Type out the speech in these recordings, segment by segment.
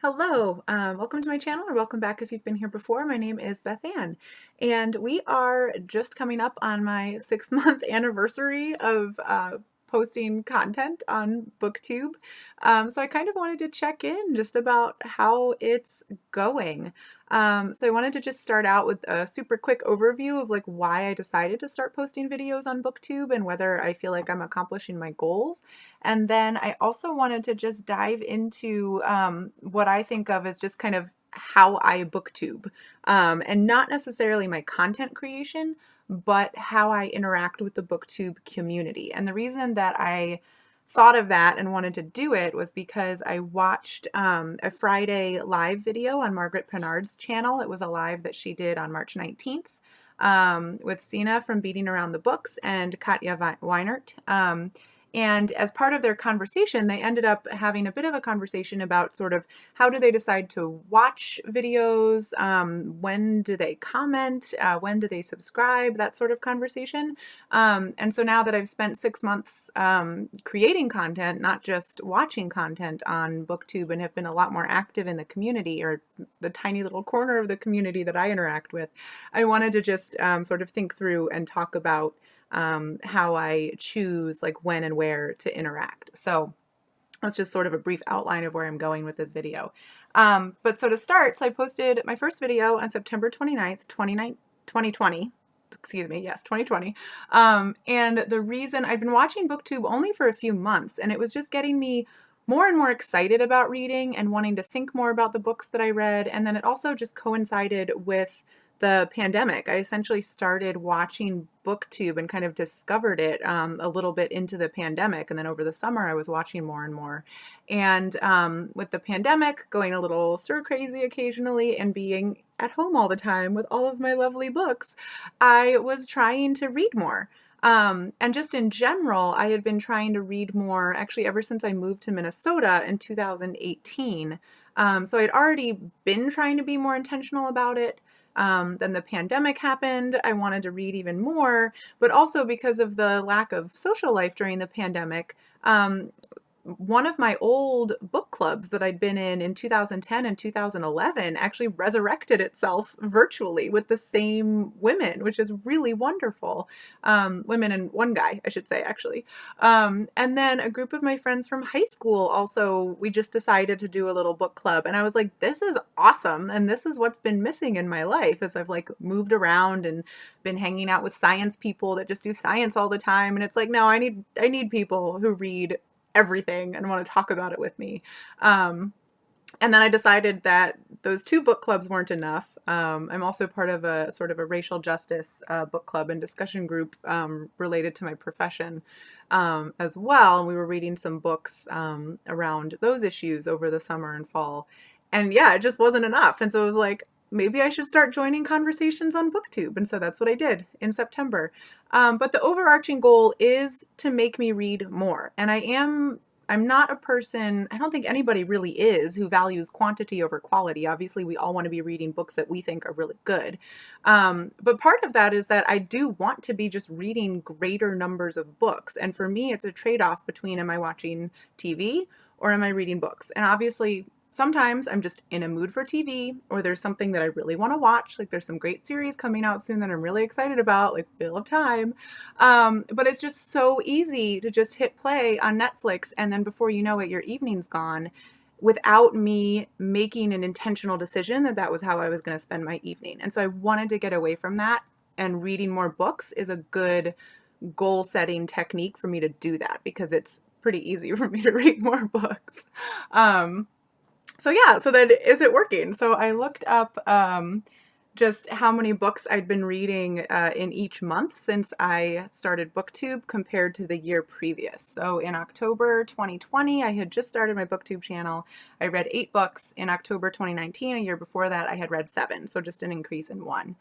Hello, welcome to my channel, or welcome back if you've been here before. My name is Bethanne, and we are just coming up on my 6-month anniversary of posting content on Booktube. So I kind of wanted to check in just about how it's going. So I wanted to just start out with a super quick overview of like why I decided to start posting videos on Booktube and whether I feel like I'm accomplishing my goals. And then I also wanted to just dive into what I think of as just kind of how I booktube, and not necessarily my content creation, but how I interact with the booktube community. And the reason that I thought of that and wanted to do it was because I watched a Friday live video on Margaret Pinard's channel. It was a live that she did on March 19th with Sina from Beating Around the Books and Katja Weinert. And as part of their conversation, they ended up having a bit of a conversation about sort of how do they decide to watch videos, when do they comment, when do they subscribe, that sort of conversation. And so now that I've spent 6 months creating content, not just watching content on Booktube, and have been a lot more active in the community, or the tiny little corner of the community that I interact with, I wanted to just sort of think through and talk about how I choose like when and where to interact. So that's just sort of a brief outline of where I'm going with this video. But so to start, so I posted my first video on September 29th, 2020. Excuse me, yes, 2020. And the reason I'd been watching Booktube only for a few months, and it was just getting me more and more excited about reading and wanting to think more about the books that I read. And then it also just coincided with the pandemic. I essentially started watching Booktube and kind of discovered it a little bit into the pandemic. And then over the summer, I was watching more and more. And with the pandemic, going a little stir crazy occasionally and being at home all the time with all of my lovely books, I was trying to read more. And just in general, I had been trying to read more actually ever since I moved to Minnesota in 2018. So I'd already been trying to be more intentional about it. Then the pandemic happened. I wanted to read even more, but also because of the lack of social life during the pandemic, one of my old book clubs that I'd been in 2010 and 2011 actually resurrected itself virtually with the same women, which is really wonderful. Women and one guy, I should say, actually. And then a group of my friends from high school also, we just decided to do a little book club. And I was like, this is awesome. And this is what's been missing in my life as I've like moved around and been hanging out with science people that just do science all the time. And it's like, no, I need people who read everything and want to talk about it with me. And then I decided that those two book clubs weren't enough. I'm also part of a sort of a racial justice book club and discussion group related to my profession as well. And we were reading some books around those issues over the summer and fall. And yeah, it just wasn't enough. And so it was like, maybe I should start joining conversations on Booktube. And so that's what I did in September. But the overarching goal is to make me read more. And I'm not a person, I don't think anybody really is, who values quantity over quality. Obviously, we all want to be reading books that we think are really good. But part of that is that I do want to be just reading greater numbers of books. And for me, it's a trade-off between, am I watching TV or am I reading books? And obviously, sometimes I'm just in a mood for TV, or there's something that I really want to watch. Like there's some great series coming out soon that I'm really excited about, like Wheel of Time. But it's just so easy to just hit play on Netflix, and then before you know it, your evening's gone without me making an intentional decision that that was how I was going to spend my evening. And so I wanted to get away from that, and reading more books is a good goal setting technique for me to do that, because it's pretty easy for me to read more books. So yeah, so then is it working? So I looked up just how many books I'd been reading in each month since I started Booktube compared to the year previous. So in October 2020, I had just started my Booktube channel. I read 8 books. In October 2019, a year before that, I had read 7, so just an increase in 1.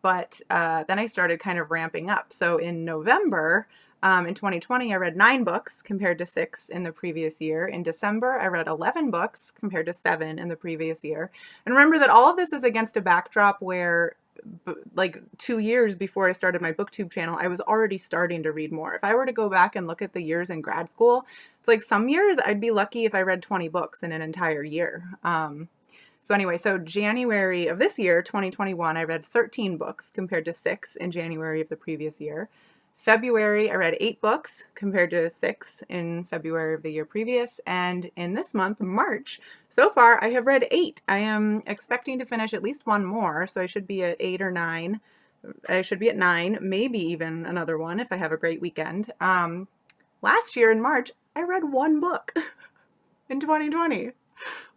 But then I started kind of ramping up. So in November, in 2020, I read 9 books compared to 6 in the previous year. In December, I read 11 books compared to 7 in the previous year. And remember that all of this is against a backdrop where like 2 years before I started my booktube channel, I was already starting to read more. If I were to go back and look at the years in grad school, it's like some years I'd be lucky if I read 20 books in an entire year. So anyway, so January of this year, 2021, I read 13 books compared to 6 in January of the previous year. February, I read 8 books compared to 6 in February of the year previous. And in this month, March, so far I have read 8. I am expecting to finish at least one more, so I should be at 8 or 9. I should be at 9, maybe even another one if I have a great weekend. Last year in March, I read 1 book in 2020.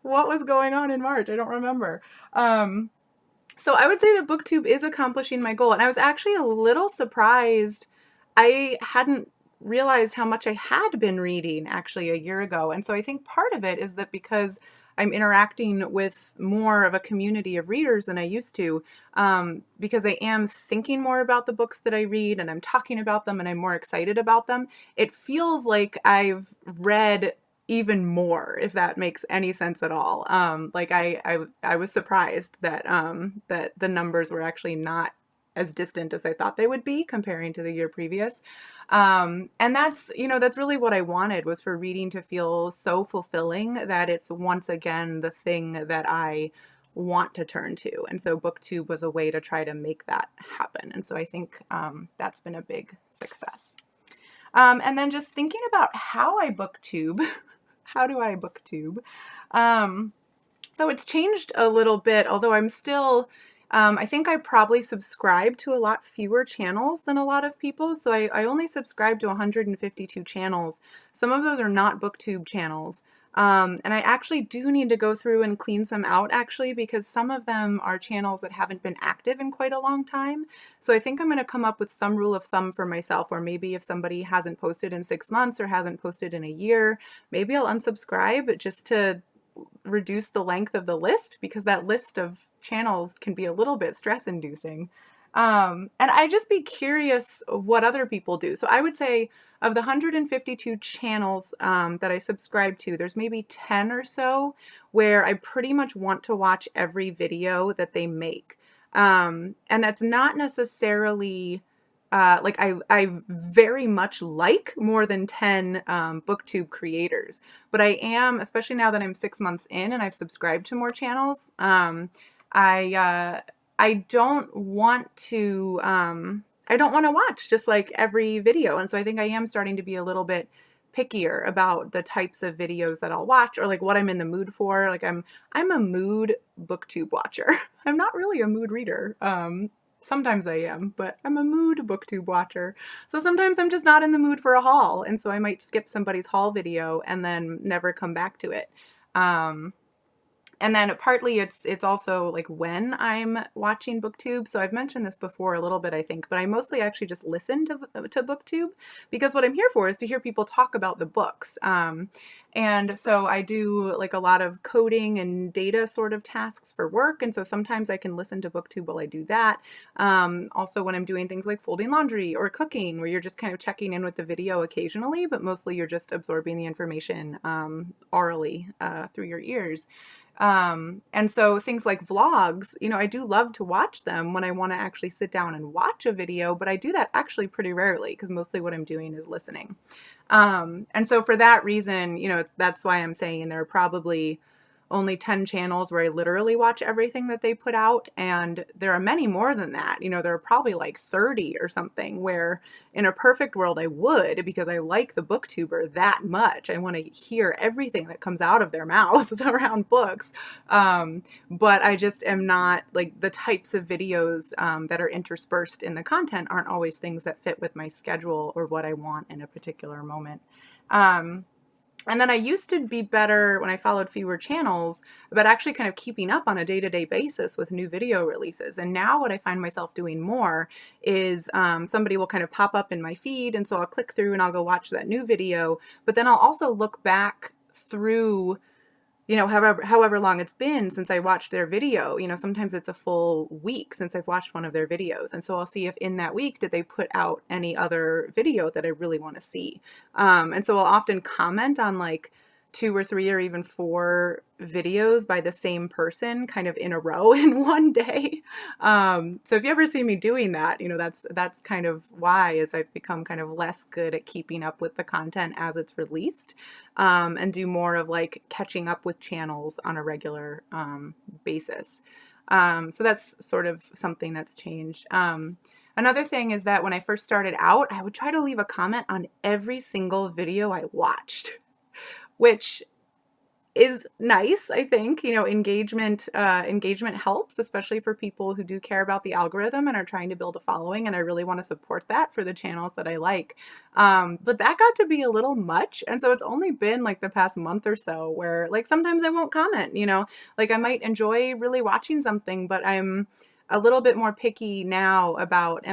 What was going on in March? I don't remember. So I would say that BookTube is accomplishing my goal. And I was actually a little surprised. I hadn't realized how much I had been reading actually a year ago. And so I think part of it is that because I'm interacting with more of a community of readers than I used to, because I am thinking more about the books that I read and I'm talking about them and I'm more excited about them, it feels like I've read even more, if that makes any sense at all. Like I was surprised that that the numbers were actually not as distant as I thought they would be comparing to the year previous. And that's, that's really what I wanted, was for reading to feel so fulfilling that it's once again the thing that I want to turn to. And so BookTube was a way to try to make that happen. And so I think that's been a big success. And then just thinking about how I BookTube. How do I BookTube? So it's changed a little bit, although I'm still, I think I probably subscribe to a lot fewer channels than a lot of people. So I only subscribe to 152 channels. Some of those are not BookTube channels. And I actually do need to go through and clean some out, actually, because some of them are channels that haven't been active in quite a long time. So I think I'm going to come up with some rule of thumb for myself, or maybe if somebody hasn't posted in 6 months or hasn't posted in a year, maybe I'll unsubscribe just to reduce the length of the list, because that list of channels can be a little bit stress inducing. And I'd just be curious what other people do. So I would say of the 152 channels that I subscribe to, there's maybe 10 or so where I pretty much want to watch every video that they make. And that's not necessarily like I very much like more than 10 BookTube creators, but I am, especially now that I'm 6 months in and I've subscribed to more channels, I don't want to watch just like every video. And so I think I am starting to be a little bit pickier about the types of videos that I'll watch, or like what I'm in the mood for. Like I'm a mood BookTube watcher. I'm not really a mood reader. Sometimes I am, but I'm a mood BookTube watcher. So sometimes I'm just not in the mood for a haul. And so I might skip somebody's haul video and then never come back to it. And then partly it's also like when I'm watching BookTube. So I've mentioned this before a little bit, I think, but I mostly actually just listen to BookTube, because what I'm here for is to hear people talk about the books. And so I do like a lot of coding and data sort of tasks for work. And so sometimes I can listen to BookTube while I do that. Also when I'm doing things like folding laundry or cooking, where you're just kind of checking in with the video occasionally, but mostly you're just absorbing the information orally through your ears. And so things like vlogs, I do love to watch them when I want to actually sit down and watch a video, but I do that actually pretty rarely, because mostly what I'm doing is listening. And so for that reason, that's why I'm saying there are probably only 10 channels where I literally watch everything that they put out. And there are many more than that. There are probably like 30 or something where in a perfect world I would, because I like the booktuber that much. I want to hear everything that comes out of their mouths around books. But I just am not, like, the types of videos that are interspersed in the content aren't always things that fit with my schedule or what I want in a particular moment. And then I used to be better when I followed fewer channels about actually kind of keeping up on a day-to-day basis with new video releases. And now what I find myself doing more is somebody will kind of pop up in my feed, and so I'll click through and I'll go watch that new video, but then I'll also look back through however long it's been since I watched their video. Sometimes it's a full week since I've watched one of their videos. And so I'll see if in that week, did they put out any other video that I really want to see? And so I'll often comment on like 2 or 3 or even 4 videos by the same person kind of in a row in one day. So if you ever see me doing that, you know, that's kind of why, is I've become kind of less good at keeping up with the content as it's released, and do more of like catching up with channels on a regular basis. So that's sort of something that's changed. Another thing is that when I first started out, I would try to leave a comment on every single video I watched, which is nice. I think, you know, engagement helps, especially for people who do care about the algorithm and are trying to build a following. And I really want to support that for the channels that I like. But that got to be a little much. And so it's only been like the past month or so where like sometimes I won't comment, you know, like I might enjoy really watching something, but I'm a little bit more picky now about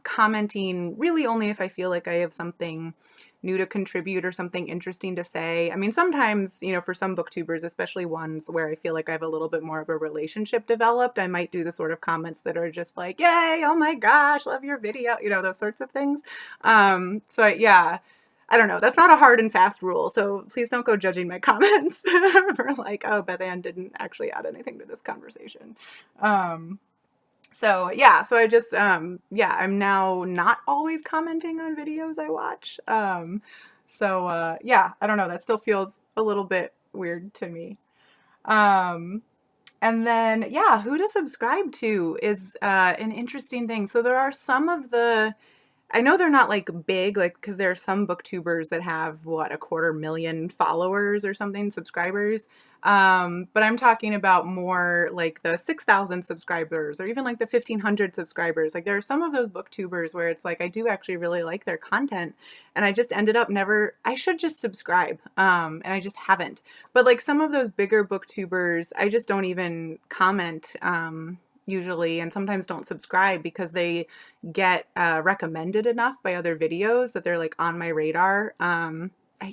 commenting really only if I feel like I have something new to contribute or something interesting to say. I mean, sometimes, you know, for some booktubers, especially ones where I feel like I have a little bit more of a relationship developed, I might do the sort of comments that are just like, yay, oh my gosh, love your video, you know, those sorts of things. Yeah, I don't know. That's not a hard and fast rule. So please don't go judging my comments for like, oh, Bethanne didn't actually add anything to this conversation. So yeah, so I just, yeah, I'm now not always commenting on videos I watch. Yeah, I don't know, that still feels a little bit weird to me. And then, yeah, who to subscribe to is an interesting thing. So there are some of the, I know they're not like big, like, because there are some booktubers that have what, 250,000 followers or something, subscribers. But I'm talking about more like the 6,000 subscribers or even like the 1,500 subscribers. Like there are some of those booktubers where it's like I do actually really like their content, and I just ended up I should just subscribe, and I just haven't. But like some of those bigger booktubers, I just don't even comment. Usually, and sometimes don't subscribe because they get recommended enough by other videos that they're like on my radar.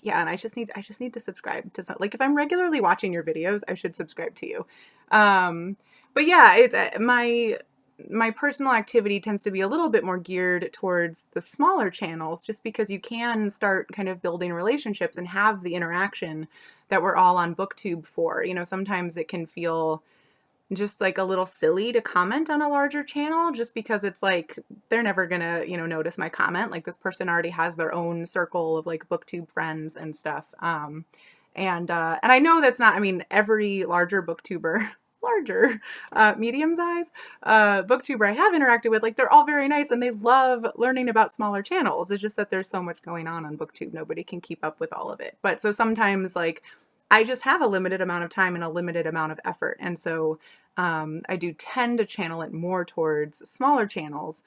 Yeah, and I just need to subscribe to some, like if I'm regularly watching your videos, I should subscribe to you. But yeah, it's my personal activity tends to be a little bit more geared towards the smaller channels, just because you can start kind of building relationships and have the interaction that we're all on Booktube for. You know, sometimes it can feel just like a little silly to comment on a larger channel just because it's like they're never gonna, you know, notice my comment. Like this person already has their own circle of like Booktube friends and stuff. And I know that's not, I mean, every larger booktuber, medium size booktuber I have interacted with, like they're all very nice and they love learning about smaller channels. It's just that there's so much going on Booktube, nobody can keep up with all of it. But so sometimes like I just have a limited amount of time and a limited amount of effort. And so I do tend to channel it more towards smaller channels,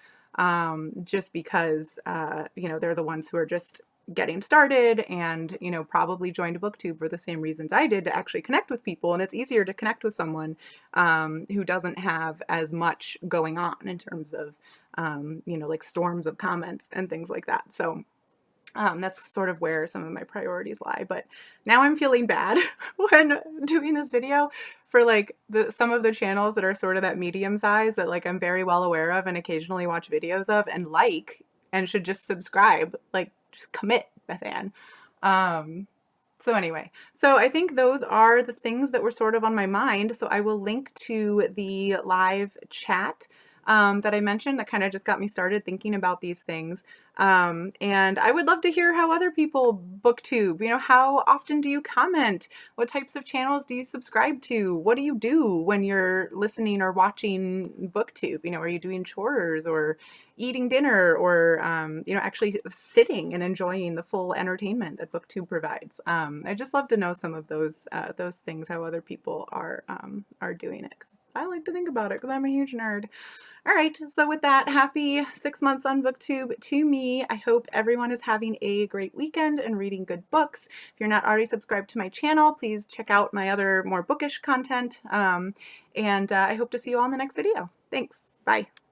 just because, you know, they're the ones who are just getting started and, you know, probably joined Booktube for the same reasons I did, to actually connect with people. And it's easier to connect with someone who doesn't have as much going on in terms of, you know, like storms of comments and things like that. So that's sort of where some of my priorities lie. But now I'm feeling bad when doing this video for like some of the channels that are sort of that medium size that like I'm very well aware of and occasionally watch videos of and like, and should just subscribe, like just commit, Bethanne. So anyway, so I think those are the things that were sort of on my mind. So I will link to the live chat that I mentioned that kind of just got me started thinking about these things. And I would love to hear how other people booktube. You know, how often do you comment? What types of channels do you subscribe to? What do you do when you're listening or watching booktube? You know, are you doing chores or eating dinner or, you know, actually sitting and enjoying the full entertainment that Booktube provides? I just love to know some of those things, how other people are doing it, because I like to think about it because I'm a huge nerd. All right, so with that, happy 6 months on Booktube to me. I hope everyone is having a great weekend and reading good books. If you're not already subscribed to my channel, please check out my other more bookish content. And I hope to see you all in the next video. Thanks. Bye.